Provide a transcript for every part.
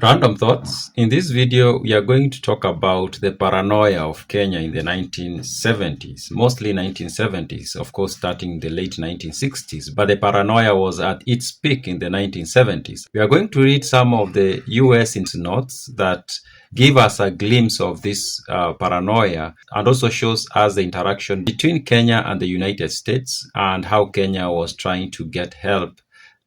Random thoughts. In this video, we are going to talk about the paranoia of Kenya in the 1970s, mostly 1970s, of course, starting in the late 1960s, but the paranoia was at its peak in the 1970s. We are going to read some of the US notes that give us a glimpse of this paranoia and also shows us the interaction between Kenya and the United States and how Kenya was trying to get help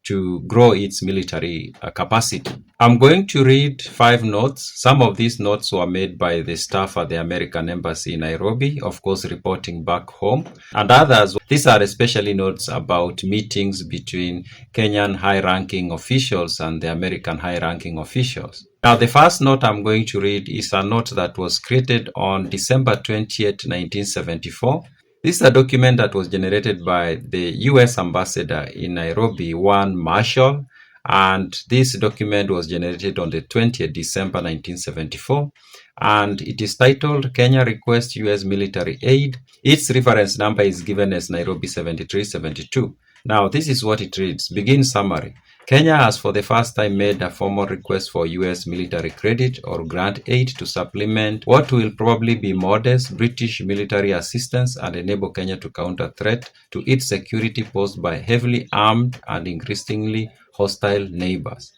to grow its military capacity. I'm going to read 5 notes. Some of these notes were made by the staff at the American Embassy in Nairobi, of course, reporting back home. And others, these are especially notes about meetings between Kenyan high-ranking officials and the American high-ranking officials. Now, the first note I'm going to read is a note that was created on December 20th, 1974. This is a document that was generated by the US ambassador in Nairobi, Juan Marshall, and this document was generated on the 20th December 1974, and it is titled Kenya Requests US Military Aid. Its reference number is given as Nairobi 7372. Now, this is what it reads. Begin summary. Kenya has for the first time made a formal request for US military credit or grant aid to supplement what will probably be modest British military assistance and enable Kenya to counter threat to its security posed by heavily armed and increasingly hostile neighbors.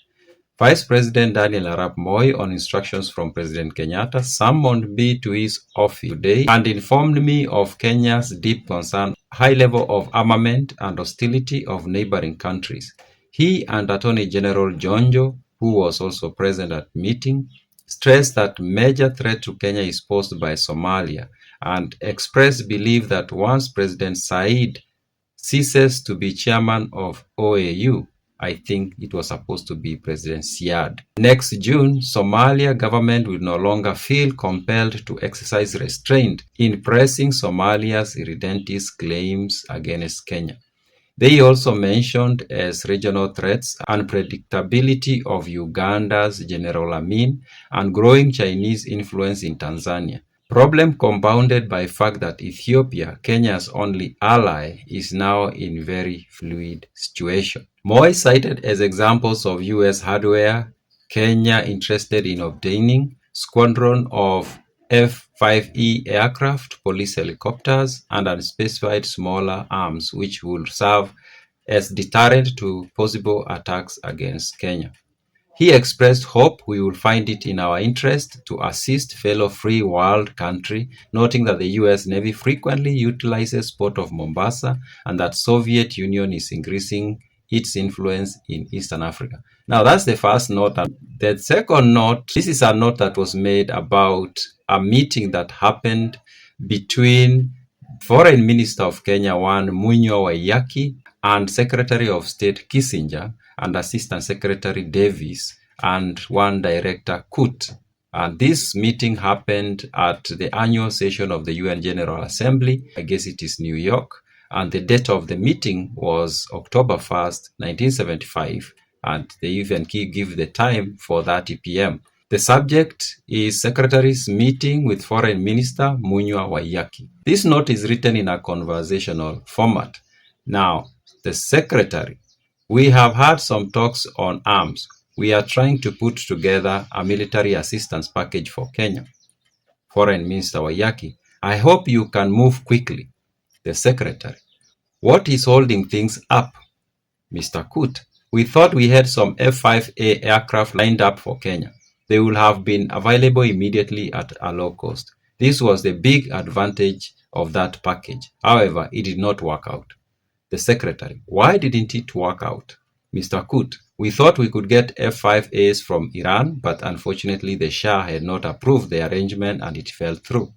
Vice President Daniel Arap Moi, on instructions from President Kenyatta, summoned me to his office today and informed me of Kenya's deep concern, high level of armament and hostility of neighboring countries. He and Attorney General Jonjo, who was also present at the meeting, stressed that major threat to Kenya is posed by Somalia and expressed belief that once President Said ceases to be chairman of OAU, I think it was supposed to be President Siad. Next June, Somalia government will no longer feel compelled to exercise restraint in pressing Somalia's irredentist claims against Kenya. They also mentioned as regional threats unpredictability of Uganda's General Amin and growing Chinese influence in Tanzania. Problem compounded by fact that Ethiopia, Kenya's only ally, is now in very fluid situation. Moi cited as examples of US hardware, Kenya interested in obtaining squadron of F-5E aircraft, police helicopters, and unspecified smaller arms which will serve as deterrent to possible attacks against Kenya. He expressed hope we will find it in our interest to assist fellow free world country, noting that the US Navy frequently utilizes Port of Mombasa and that Soviet Union is increasing its influence in Eastern Africa. Now, that's the first note. The second note, this is a note that was made about a meeting that happened between Foreign Minister of Kenya, One Munyo Waiyaki, and Secretary of State Kissinger, and Assistant Secretary Davis, and one Director Kut. And this meeting happened at the annual session of the UN General Assembly. I guess it is New York. And the date of the meeting was October 1st, 1975. And they even give the time for 30 p.m. The subject is Secretary's meeting with Foreign Minister Munyo Waiyaki. This note is written in a conversational format. Now, the Secretary, we have had some talks on arms. We are trying to put together a military assistance package for Kenya. Foreign Minister Waiyaki, I hope you can move quickly. The Secretary, what is holding things up? Mr. Kut, we thought we had some F-5A aircraft lined up for Kenya. They will have been available immediately at a low cost. This was the big advantage of that package. However, it did not work out. The Secretary, why didn't it work out? Mr. Kut, we thought we could get F-5As from Iran, but unfortunately the Shah had not approved the arrangement and it fell through.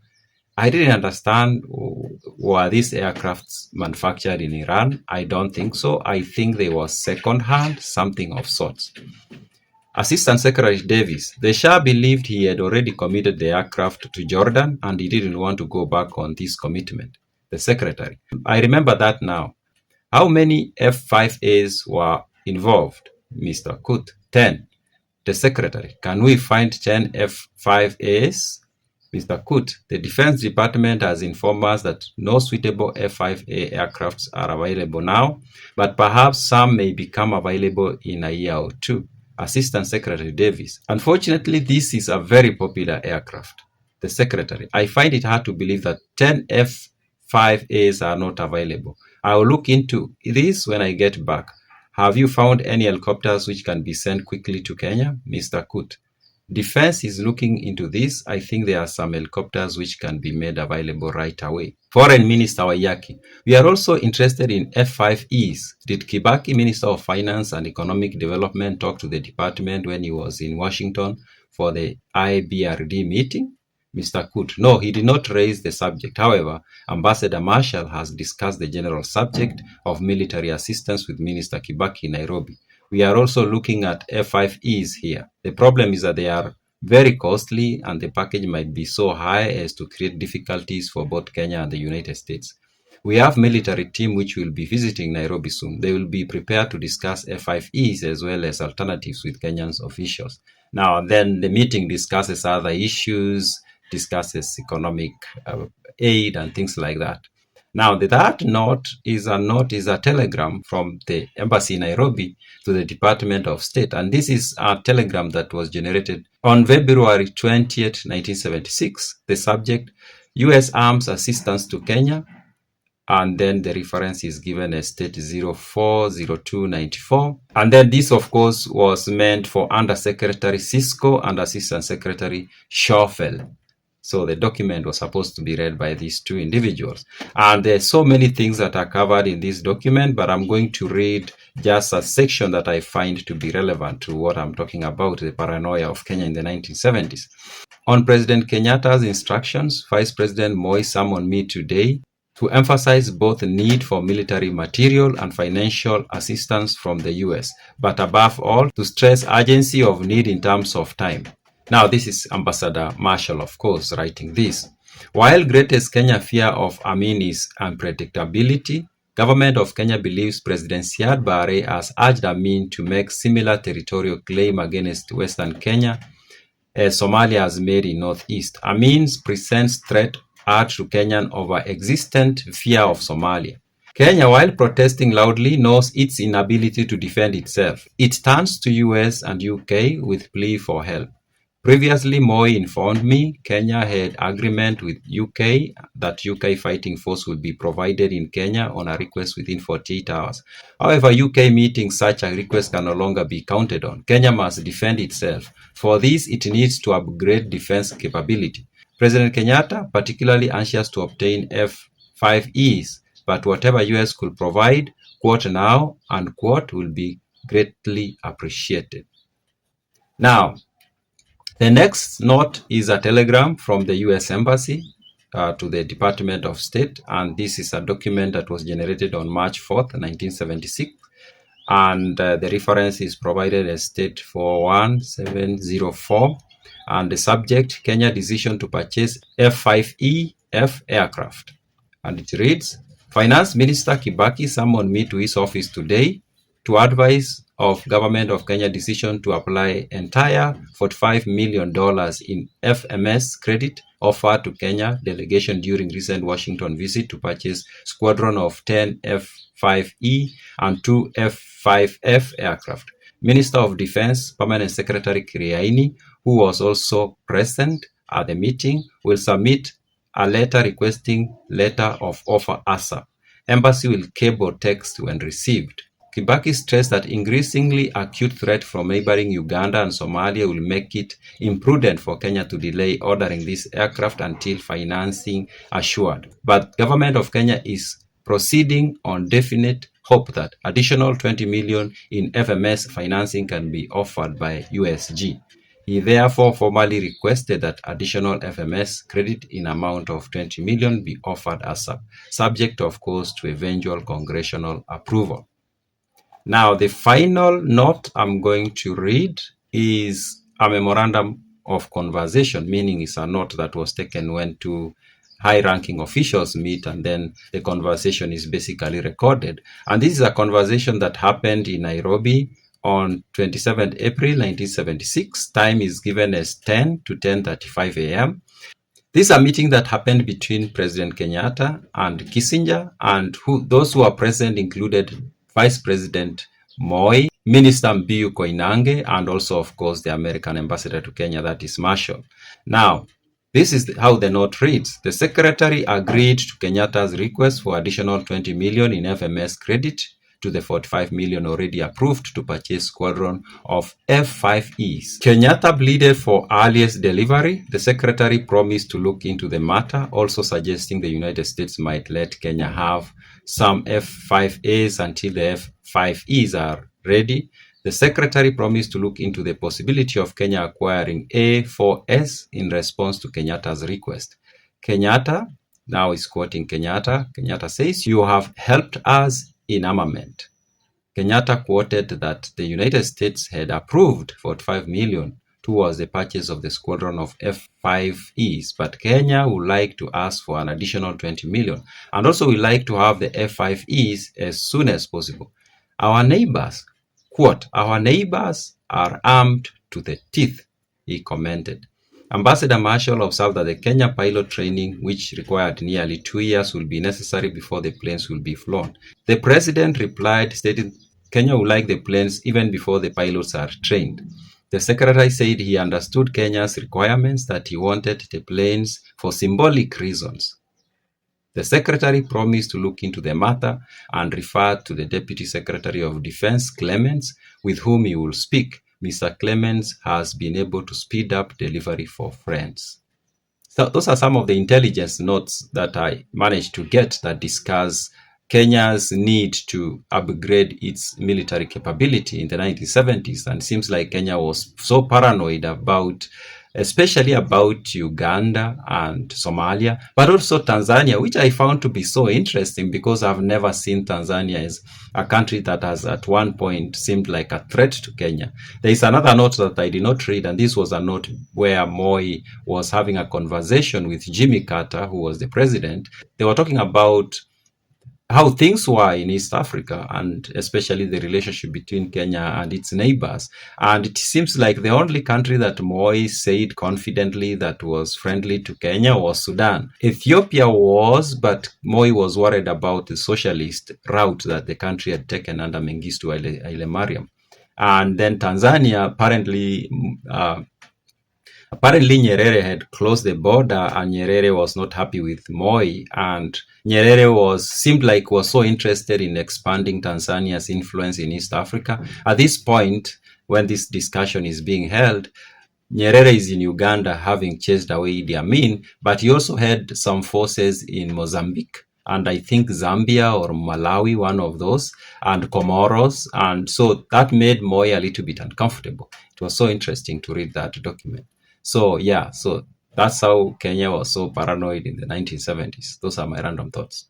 I didn't understand, were these aircrafts manufactured in Iran? I don't think so. I think they were second-hand, something of sorts. Assistant Secretary Davis, the Shah believed he had already committed the aircraft to Jordan and he didn't want to go back on this commitment. The Secretary, I remember that now. How many F-5As were involved? Mr. Kut, 10. The Secretary, can we find 10 F-5As? Mr. Kut, the Defense Department has informed us that no suitable F-5A aircrafts are available now, but perhaps some may become available in a year or two. Assistant Secretary Davis. Unfortunately, this is a very popular aircraft. The Secretary, I find it hard to believe that 10 F-5As are not available. I will look into this when I get back. Have you found any helicopters which can be sent quickly to Kenya? Mr. Kut. Defense is looking into this. I think there are some helicopters which can be made available right away. Foreign Minister Wayaki. We are also interested in F-5Es. Did Kibaki, Minister of Finance and Economic Development, talk to the department when he was in Washington for the IBRD meeting? Mr. Kut. No, he did not raise the subject. However, Ambassador Marshall has discussed the general subject of military assistance with Minister Kibaki in Nairobi. We are also looking at F-5Es here. The problem is that they are very costly and the package might be so high as to create difficulties for both Kenya and the United States. We have military team which will be visiting Nairobi soon. They will be prepared to discuss F-5Es as well as alternatives with Kenyan officials. Now, then the meeting discusses other issues, discusses economic aid and things like that. Now, that note is a telegram from the embassy in Nairobi to the Department of State. And this is a telegram that was generated on February 20th, 1976. The subject, U.S. arms assistance to Kenya. And then the reference is given as state 040294. And then this, of course, was meant for Undersecretary Cisco and Assistant Secretary Schoffel. So the document was supposed to be read by these two individuals. And there's so many things that are covered in this document, but I'm going to read just a section that I find to be relevant to what I'm talking about, the paranoia of Kenya in the 1970s. On President Kenyatta's instructions, Vice President Moi summoned me today to emphasize both the need for military material and financial assistance from the US, but above all, to stress urgency of need in terms of time. Now, this is Ambassador Marshall, of course, writing this. While greatest Kenya fear of Amin is unpredictability, Government of Kenya believes President Siad Barre has urged Amin to make similar territorial claim against Western Kenya as Somalia has made in Northeast. Amin's presents threat are to Kenyan over existent fear of Somalia. Kenya, while protesting loudly, knows its inability to defend itself. It turns to US and UK with plea for help. Previously, Moi informed me Kenya had agreement with UK that UK fighting force would be provided in Kenya on a request within 48 hours. However, UK meeting such a request can no longer be counted on. Kenya must defend itself. For this, it needs to upgrade defense capability. President Kenyatta, particularly anxious to obtain F-5Es, but whatever US could provide, quote now, unquote, will be greatly appreciated. Now, the next note is a telegram from the US Embassy to the Department of State, and this is a document that was generated on March 4th, 1976, and the reference is provided as State 41704, and the subject, Kenya decision to purchase F-5E-F aircraft. And it reads, Finance Minister Kibaki summoned me to his office today to advise of Government of Kenya decision to apply entire $45 million in FMS credit offered to Kenya delegation during recent Washington visit to purchase squadron of 10 F-5E and 2 F-5F aircraft. Minister of Defense, Permanent Secretary Kiriaini, who was also present at the meeting, will submit a letter requesting letter of offer ASAP. Embassy will cable text when received. Kibaki stressed that increasingly acute threat from neighboring Uganda and Somalia will make it imprudent for Kenya to delay ordering this aircraft until financing assured. But Government of Kenya is proceeding on definite hope that additional 20 million in FMS financing can be offered by USG. He therefore formally requested that additional FMS credit in amount of 20 million be offered ASAP, subject of course to eventual congressional approval. Now, the final note I'm going to read is a memorandum of conversation, meaning it's a note that was taken when two high-ranking officials meet, and then the conversation is basically recorded. And this is a conversation that happened in Nairobi on 27th April 1976. Time is given as 10 to 10:35 a.m. This is a meeting that happened between President Kenyatta and Kissinger, and those who are present included Vice President Moi, Minister Mbiu Koinange, and also, of course, the American ambassador to Kenya, that is Marshall. Now, this is how the note reads. The secretary agreed to Kenyatta's request for additional 20 million in FMS credit to the 45 million already approved to purchase squadron of F-5Es. Kenyatta pleaded for earliest delivery. The secretary promised to look into the matter, also suggesting the United States might let Kenya have some F-5As until the F-5Es are ready. The secretary promised to look into the possibility of Kenya acquiring A4S in response to Kenyatta's request. Kenyatta, now is quoting Kenyatta, Kenyatta says, "You have helped us in armament." Kenyatta quoted that the United States had approved 45 million towards the purchase of the squadron of F-5Es, but Kenya would like to ask for an additional 20 million, and also would like to have the F-5Es as soon as possible. Our neighbors, quote, "Our neighbors are armed to the teeth," he commented. Ambassador Marshall observed that the Kenya pilot training, which required nearly 2 years, will be necessary before the planes will be flown. The president replied, stating Kenya would like the planes even before the pilots are trained. The secretary said he understood Kenya's requirements, that he wanted the planes for symbolic reasons. The secretary promised to look into the matter and referred to the Deputy Secretary of Defense, Clements, with whom he will speak. Mr. Clements has been able to speed up delivery for friends. So those are some of the intelligence notes that I managed to get that discuss Kenya's need to upgrade its military capability in the 1970s. And it seems like Kenya was so paranoid about, especially about Uganda and Somalia, but also Tanzania, which I found to be so interesting because I've never seen Tanzania as a country that has at one point seemed like a threat to Kenya. There is another note that I did not read, and this was a note where Moi was having a conversation with Jimmy Carter, who was the president. They were talking about how things were in East Africa, and especially the relationship between Kenya and its neighbors. And it seems like the only country that Moi said confidently that was friendly to Kenya was Sudan. Ethiopia was, but Moi was worried about the socialist route that the country had taken under Mengistu Haile Mariam. And then Tanzania, apparently Nyerere had closed the border, and Nyerere was not happy with Moi, and Nyerere seemed like was so interested in expanding Tanzania's influence in East Africa. At this point, when this discussion is being held, Nyerere is in Uganda, having chased away Idi Amin, but he also had some forces in Mozambique, and I think Zambia or Malawi, one of those, and Comoros. And so that made Moi a little bit uncomfortable. It was so interesting to read that document. So yeah, so that's how Kenya was so paranoid in the 1970s. Those are my random thoughts.